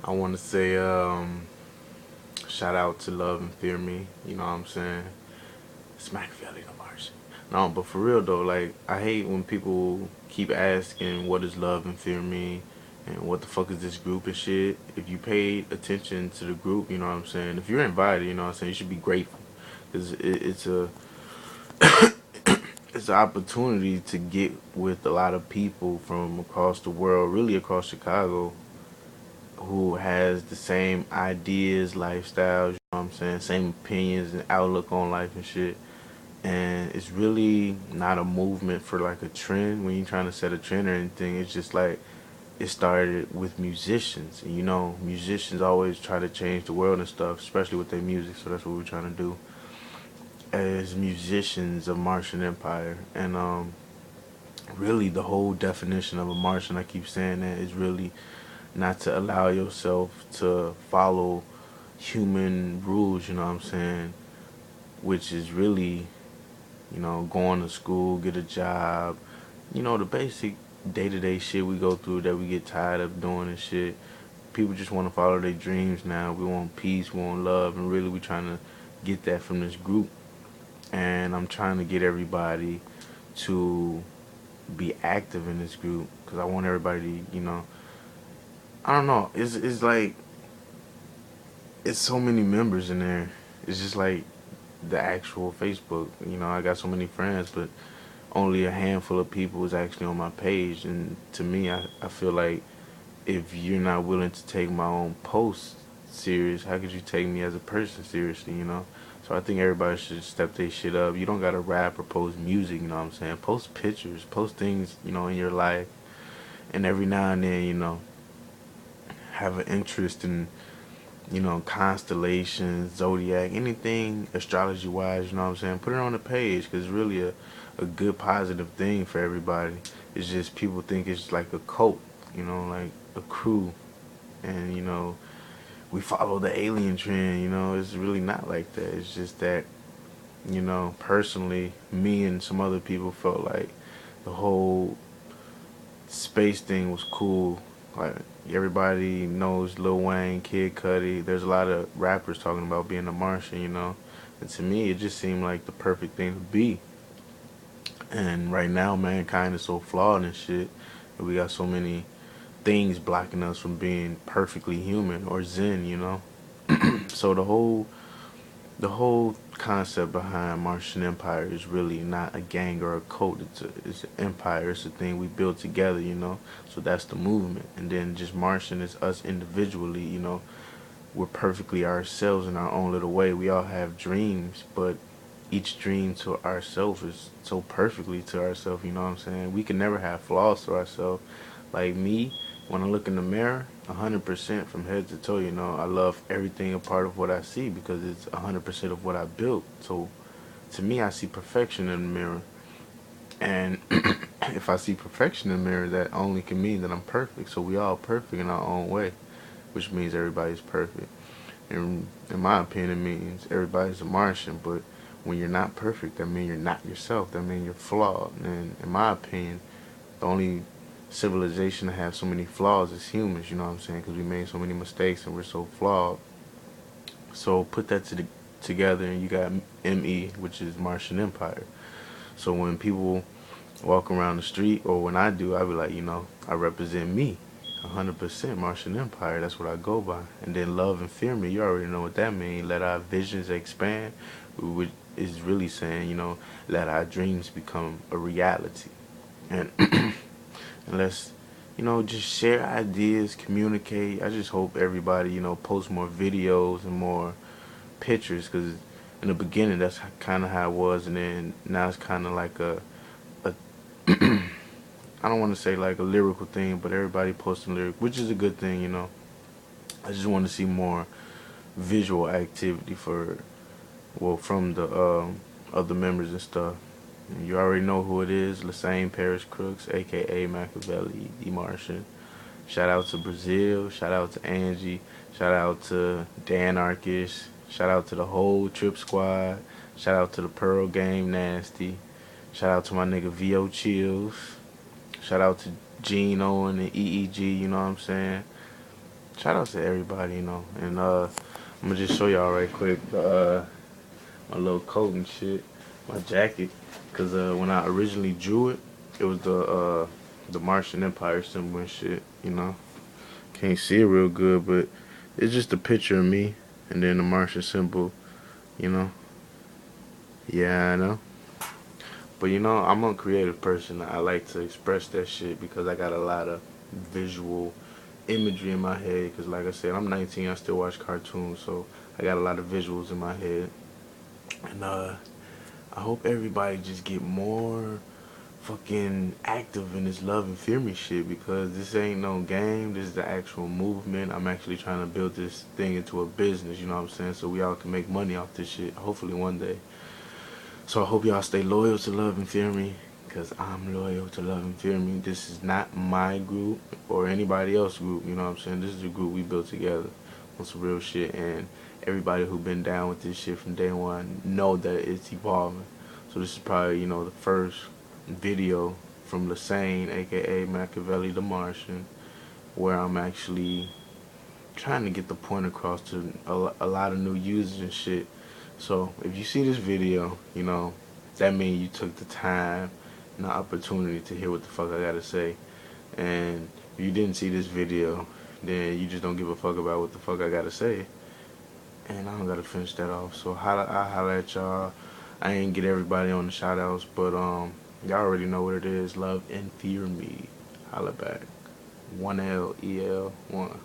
I want to say shout out to Love and Fear Me. You know what I'm saying? It's Makaveli The Martian. No, but for real though, like I hate when people keep asking what does love and fear mean and what the fuck is this group and shit. If you paid attention to the group, you know what I'm saying? If you're invited, you know what I'm saying, you should be grateful because it's a it's an opportunity to get with a lot of people from across the world, really across Chicago, who has the same ideas, lifestyles, you know what I'm saying, same opinions and outlook on life and shit. And it's really not a movement for like a trend when you're trying to set a trend or anything. It's just like it started with musicians. And you know, musicians always try to change the world and stuff, especially with their music. So that's what we're trying to do as musicians of Martian Empire. And really, the whole definition of a Martian, I keep saying that, is really not to allow yourself to follow human rules, you know what I'm saying? Which is really, going to school, get a job, the basic day to day shit we go through that we get tired of doing and shit. People just want to follow their dreams now. We want peace, we want love, and really we trying to get that from this group. And I'm trying to get everybody to be active in this group because I want everybody to, I don't know. It's like it's so many members in there. It's just like the actual Facebook. I got so many friends, but only a handful of people is actually on my page. And to me, I feel like if you're not willing to take my own posts serious, how could you take me as a person seriously? So I think everybody should step their shit up. You don't gotta rap or post music, you know what I'm saying? Post pictures, post things, in your life. And every now and then, have an interest in constellations, zodiac, anything astrology wise, you know what I'm saying? Put it on the page because it's really a good positive thing for everybody. It's just people think it's like a cult, like a crew. And, we follow the alien trend, it's really not like that. It's just that, personally, me and some other people felt like the whole space thing was cool. Like everybody knows Lil Wayne, Kid Cudi. There's a lot of rappers talking about being a Martian. And to me, it just seemed like the perfect thing to be. And right now, mankind is so flawed and shit. And we got so many things blocking us from being perfectly human or zen. So the whole concept behind Martian Empire is really not a gang or a cult. It's an empire. It's a thing we build together. So that's the movement. And then just Martian is us individually. We're perfectly ourselves in our own little way. We all have dreams, but each dream to ourselves is so perfectly to ourselves. You know what I'm saying? We can never have flaws to ourselves. Like me, when I look in the mirror, 100% from head to toe, I love everything a part of what I see because it's 100% of what I built. So to me, I see perfection in the mirror. And if I see perfection in the mirror, that only can mean that I'm perfect. So we all perfect in our own way, which means everybody's perfect. And in my opinion, it means everybody's a Martian. But when you're not perfect, that means you're not yourself. That means you're flawed. And in my opinion, the only civilization to have so many flaws is humans. You know what I'm saying? Because we made so many mistakes and we're so flawed. So put that together, and you got ME, which is Martian Empire. So when people walk around the street, or when I do, I be like, I represent me. 100% Martian Empire, that's what I go by. And then love and fear me, you already know what that means. Let our visions expand, which is really saying, let our dreams become a reality. And and let's, just share ideas, communicate. I just hope everybody, post more videos and more pictures because in the beginning that's kind of how it was, and then now it's kind of like a I don't want to say like a lyrical thing, but everybody posting lyrics, which is a good thing. I just want to see more visual activity from the other members and stuff. And you already know who it is, Lassane Paris Crooks, aka Makaveli The Martian. Shout out to Brazil, shout out to Angie, shout out to Dan Arkish, shout out to the whole Trip Squad, shout out to the Pearl Game Nasty, shout out to my nigga VO Chills, shout out to Gene Owen and EEG, you know what I'm saying? shout out to everybody, you know. And I'm gonna just show y'all right quick my little coat and shit, my jacket, cause when I originally drew it, it was the Martian Empire symbol and shit, you know. Can't see it real good, but it's just a picture of me and then the Martian symbol, you know. Yeah, I know. But you know, I'm a creative person. I like to express that shit because I got a lot of visual imagery in my head. Because, like I said, I'm 19, I still watch cartoons, so I got a lot of visuals in my head. And I hope everybody just get more fucking active in this love and fear me shit because this ain't no game. This is the actual movement. I'm actually trying to build this thing into a business, you know what I'm saying? So we all can make money off this shit, hopefully one day. So I hope y'all stay loyal to Love and Fear Me, because I'm loyal to Love and Fear Me. This is not my group or anybody else's group, you know what I'm saying? This is a group we built together on some real shit, and everybody who been down with this shit from day one know that it's evolving. So this is probably, you know, the first video from Lassane, aka Makaveli The Martian, where I'm actually trying to get the point across to a lot of new users and shit. So if you see this video, you know, that means you took the time and the opportunity to hear what the fuck I gotta say. And if you didn't see this video, then you just don't give a fuck about what the fuck I gotta say. And I don't gotta finish that off. So I holla at y'all. I ain't get everybody on the shout outs, but y'all already know what it is. Love and fear me. Holla back. 1L, EL, 1.